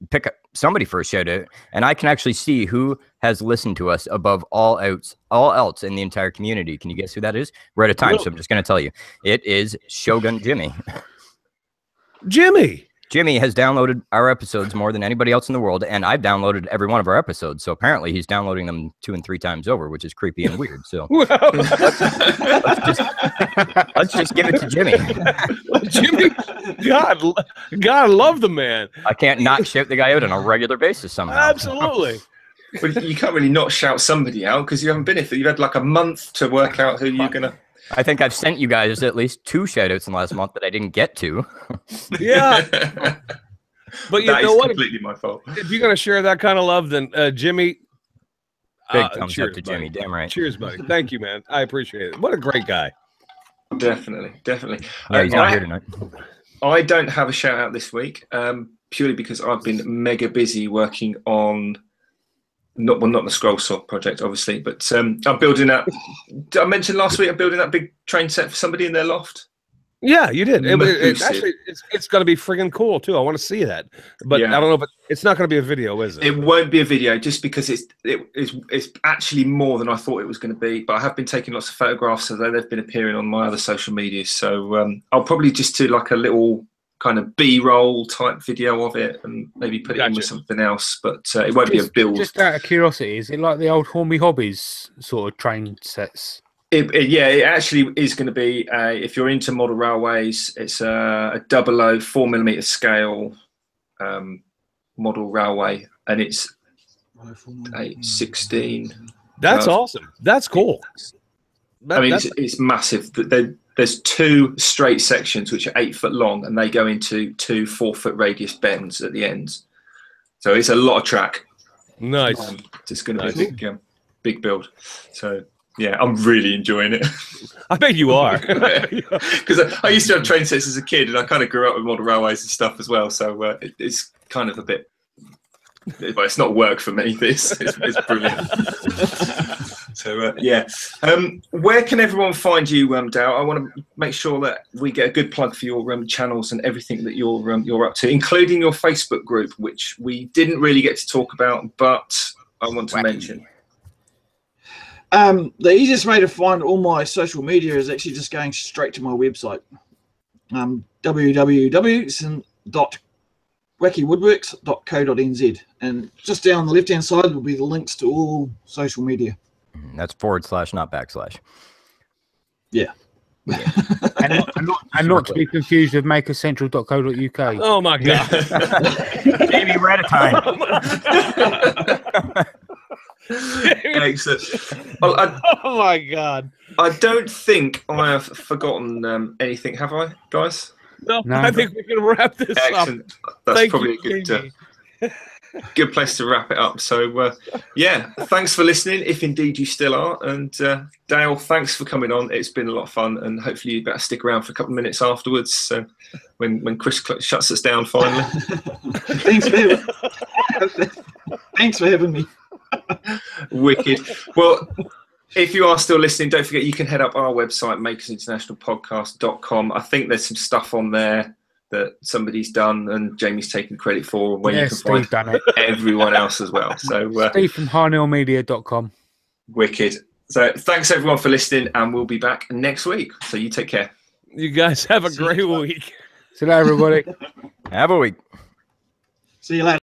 pick somebody for a shout out, and I can actually see who has listened to us above all else in the entire community. Can you guess who that is? We're out of time, so I'm just going to tell you. It is Shogun Jimmy. Jimmy has downloaded our episodes more than anybody else in the world, and I've downloaded every one of our episodes. So apparently he's downloading them 2 and 3 times over, which is creepy and weird. So let's just give it to Jimmy. Jimmy, God, I love the man. I can't not shout the guy out on a regular basis somehow. Absolutely. Well, you can't really not shout somebody out because you haven't been here. You've had like a month to work out who you're going to... I think I've sent you guys at least 2 shout-outs in the last month that I didn't get to. Yeah. But you know what? Completely my fault. If you're going to share that kind of love, then Jimmy... Big thumbs cheers, up to Jimmy. buddy. Damn right. Cheers, buddy. Thank you, man. I appreciate it. What a great guy. Definitely. Yeah, he's not here tonight. I don't have a shout-out this week, purely because I've been mega busy working on... Not the Scroll Saw project, obviously, but I'm building that. I mentioned last week I'm building that big train set for somebody in their loft. Yeah, you did. Actually, it's going to be friggin' cool too. I want to see that, but Yeah. I don't know. But it's not going to be a video, is it? It won't be a video, just because it's actually more than I thought it was going to be. But I have been taking lots of photographs, so they've been appearing on my other social media. So I'll probably just do like a little kind of B-roll type video of it and maybe put it in with something else, but it won't be a build. Just out of curiosity, is it like the old Hornby Hobbies sort of train sets? It actually is going to be, if you're into model railways, it's a 00 4mm scale model railway, and it's 8/16. That's awesome. That's cool. It's massive. There's 2 straight sections which are 8 foot long, and they go into 2 4-foot radius bends at the ends. So it's a lot of track. Nice. It's going to be a big build. So yeah, I'm really enjoying it. I bet you are. Because I used to have train sets as a kid, and I kind of grew up with model railways and stuff as well. So it's kind of a bit. But it's not work for me. It's brilliant. So where can everyone find you, Dale? I want to make sure that we get a good plug for your channels and everything that you're up to, including your Facebook group, which we didn't really get to talk about, but I want to mention. The easiest way to find all my social media is actually just going straight to my website, www.wackywoodworks.co.nz, and just down the left-hand side will be the links to all social media. That's / not /. Yeah. and not to be confused with makercentral.co.uk. Oh my God. Maybe we're out of time. Excellent. Well, Oh my God. I don't think I have forgotten anything, have I, guys? No, I think we can wrap this Excellent. up. That's Thank probably you, a good place to wrap it up. So thanks for listening, if indeed you still are, and Dale, thanks for coming on. It's been a lot of fun, and hopefully you better stick around for a couple of minutes afterwards when Chris shuts us down finally. Thanks for having me. Wicked. Well, if you are still listening, don't forget you can head up our website, makersinternationalpodcast.com. I think there's some stuff on there that somebody's done and Jamie's taken credit for, where you can Steve find everyone else as well. So Steve from harnellmedia.com. Wicked. So thanks everyone for listening, and we'll be back next week. So you take care. You guys have a great week. See you later, everybody. Have a week. See you later.